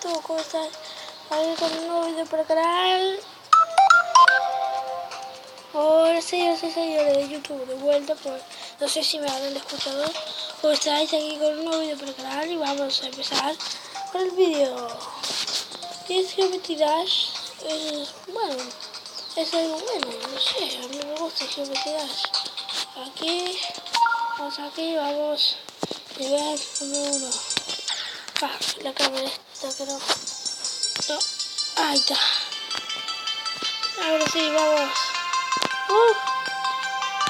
YouTube, ¿cómo estás? Aquí con un nuevo video para el canal. Hola, soy seguidores de YouTube de vuelta, pues no sé si me habrán escuchado. ¿Cómo estáis? Aquí con un nuevo video para el canal y vamos a empezar con el video. Y es Geometry Dash, bueno, es algo bueno, no sé, a mí me gusta Geometry Dash. Aquí, vamos, nivel número 1. La cámara esta que no, ahí está. Ahora sí, vamos.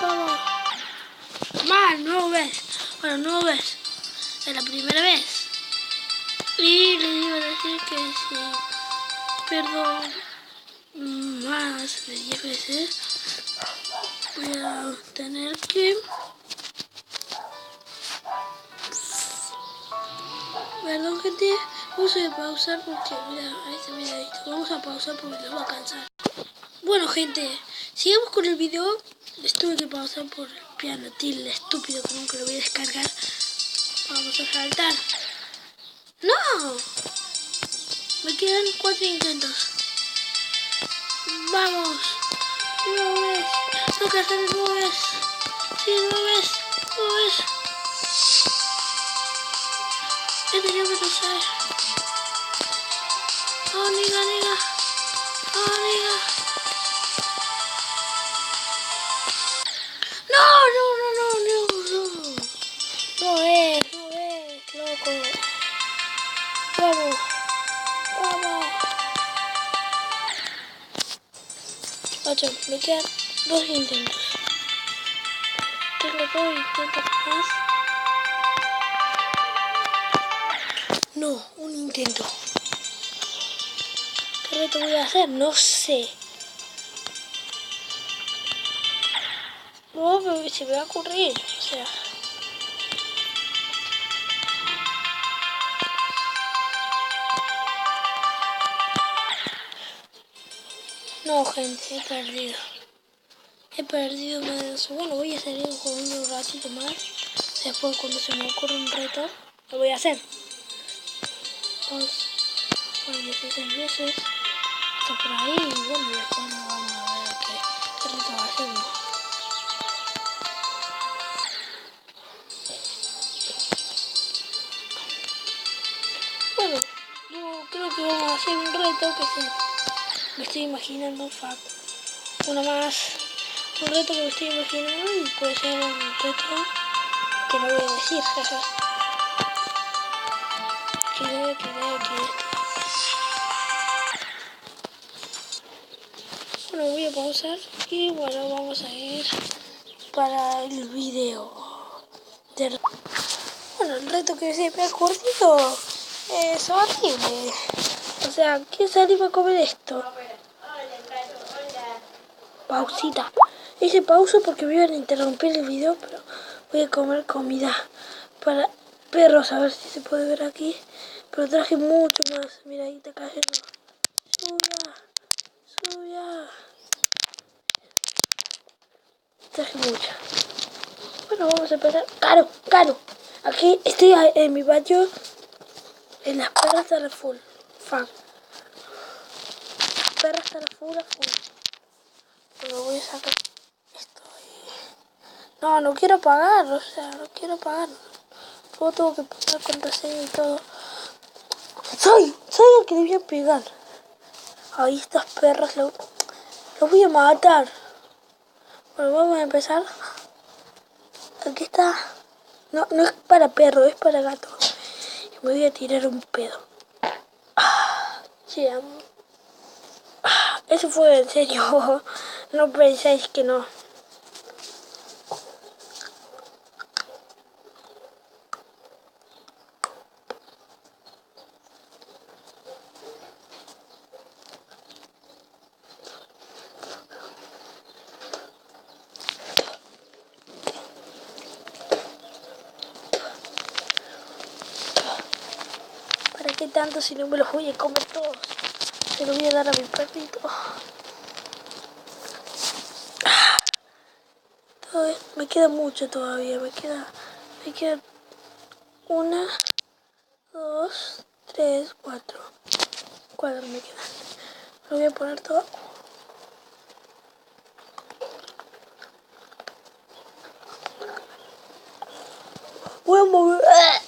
Vamos. Mal, no ves. Bueno, no ves. Es la primera vez. Y le iba a decir que si pierdo más de 10 veces, voy a tener que... Perdón, gente. Vamos a pausar porque, mira, ahí se me ha visto. Vamos a pausar porque nos va a cansar. Bueno, gente, sigamos con el video. Tuve que pausar por el piano tilde estúpido que nunca lo voy a descargar. Vamos a saltar. ¡No! Me quedan 4 intentos. ¡Vamos! ¡No ves! Tengo que hacer el nubes. ¡Sí, nubes! ¡Nubes! Este yo me lo sé. ¡Oh, niga! ¡Oh, niga! ¡No! No es, loco. Vamos. Ocho, me quedan 2 intentos. Tengo 2 intentos más. No, un intento. ¿Qué reto voy a hacer? No sé. No, pero se me va a ocurrir. O sea. No, gente, he perdido más. Bueno, voy a seguir jugando un ratito más. Después, cuando se me ocurra un reto, lo voy a hacer. Vamos, 16 veces. Está por ahí. Y bueno, después nos vamos a ver qué reto hacemos. Bueno, yo creo que vamos a hacer un reto que me estoy imaginando. Uno más. Un reto que me estoy imaginando y puede ser un reto que no voy a decir, jaja. Bueno, voy a pausar y bueno, vamos a ir para el video. Bueno, el reto que se me ha ocurrido es horrible. O sea, ¿quién se anima a comer esto? Pausita. Hice pausa porque me iban a interrumpir el video, pero voy a comer comida para perros, a ver si se puede ver aquí. Pero traje mucho más. Mira, ahí está cayendo. Suya. Traje mucha. Bueno, vamos a empezar. ¡Caro! Aquí estoy en mi baño. En las perras de la full. Perras de la full. Pero voy a sacar esto ahí. No quiero pagar. O sea, no quiero pagar. Luego tengo que poner contraseña y todo. Soy el que debía pegar. Ahí estas perras los voy a matar. Bueno, vamos a empezar. Aquí está. No es para perro, es para gato. Y me voy a tirar un pedo. Sí, eso fue en serio. No pensáis que no. ¿Para qué tanto si no me los voy a comer todos? Se los voy a dar a mi perrito. Me queda mucho todavía. Me queda 1, 2, 3, 4. cuadros me quedan. Lo voy a poner todo. Voy a mover.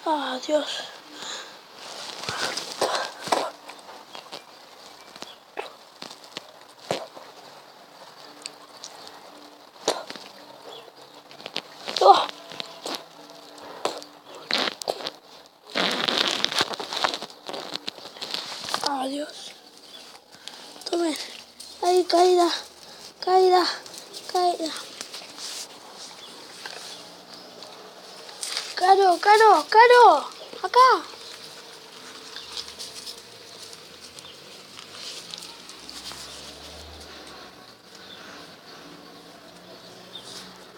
Ah, Dios. Oh. Ah, Dios. Tomen. Ahí, caída. Caída. Caída. Caro, Caro, Caro. Acá.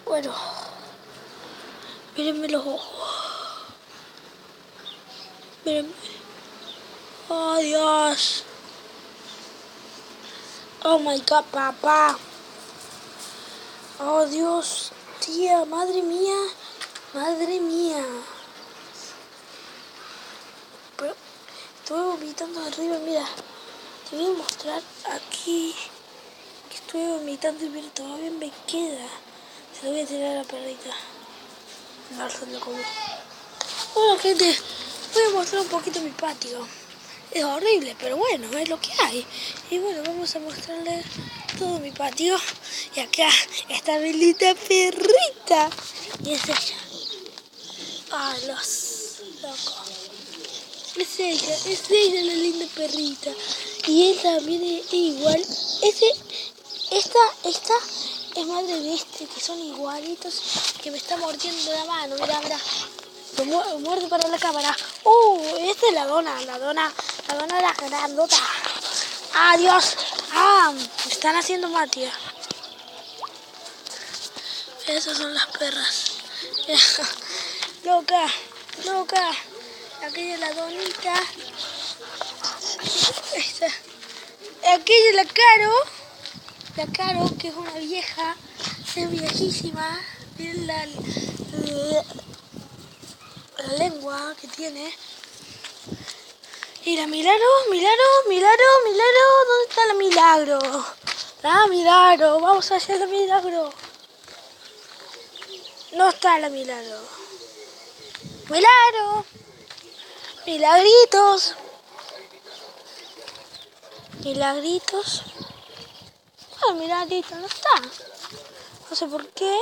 Bueno. Mírenme los ojos. Mírenme. Oh, Dios. Oh, my God, papá. Oh, Dios. Tía, madre mía. Madre mía. Pero estuve vomitando arriba, mira. Te voy a mostrar aquí que estuve vomitando y mira, todavía me queda. Se lo voy a tirar a la perrita. No se lo comió. Bueno, gente, voy a mostrar un poquito mi patio. Es horrible, pero bueno, es lo que hay. Y bueno, vamos a mostrarles todo mi patio. Y acá está mi linda perrita. Y es ella. Ah, los locos. Es ella la linda perrita. Y él también es igual. Esta es madre de este, que son igualitos, que me está mordiendo la mano. Mira, mira. Lo muerde para la cámara. Esta es la dona de la grandota. Adiós. Me están haciendo mal, tía. Esas son las perras. Loca, loca. Aquella es la donita. Esta. Aquella es la Caro, que es una vieja. Es viejísima. Miren la lengua que tiene. Y la Milagro, ¿dónde está la Milagro? La Milagro, vamos a hacer la Milagro. No está la Milagro. Milagro. Milagritos. Milagritos. Milagrito no está. No sé por qué.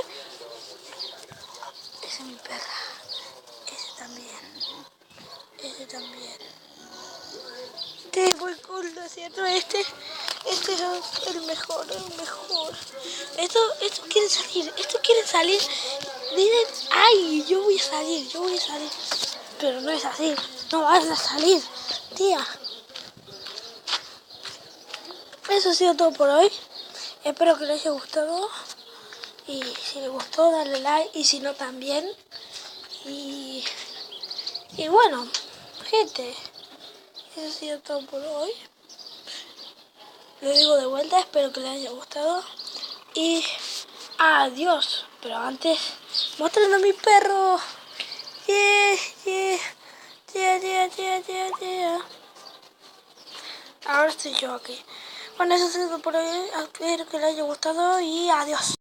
Esa es mi perra. Ese también. Este muy cool, ¿no es cierto? Este es el mejor. Estos quieren salir. Dicen, ay, yo voy a salir. Pero no es así. No van a salir, tía. Eso ha sido todo por hoy. Espero que les haya gustado. Y si les gustó, darle like. Y si no, también. Y bueno, gente, eso ha sido todo por hoy. Lo digo de vuelta, espero que les haya gustado. Y adiós. Pero antes, mostrando a mi perro. Yeah. Ahora estoy yo aquí. Bueno, eso ha sido todo por hoy. Espero que les haya gustado y adiós.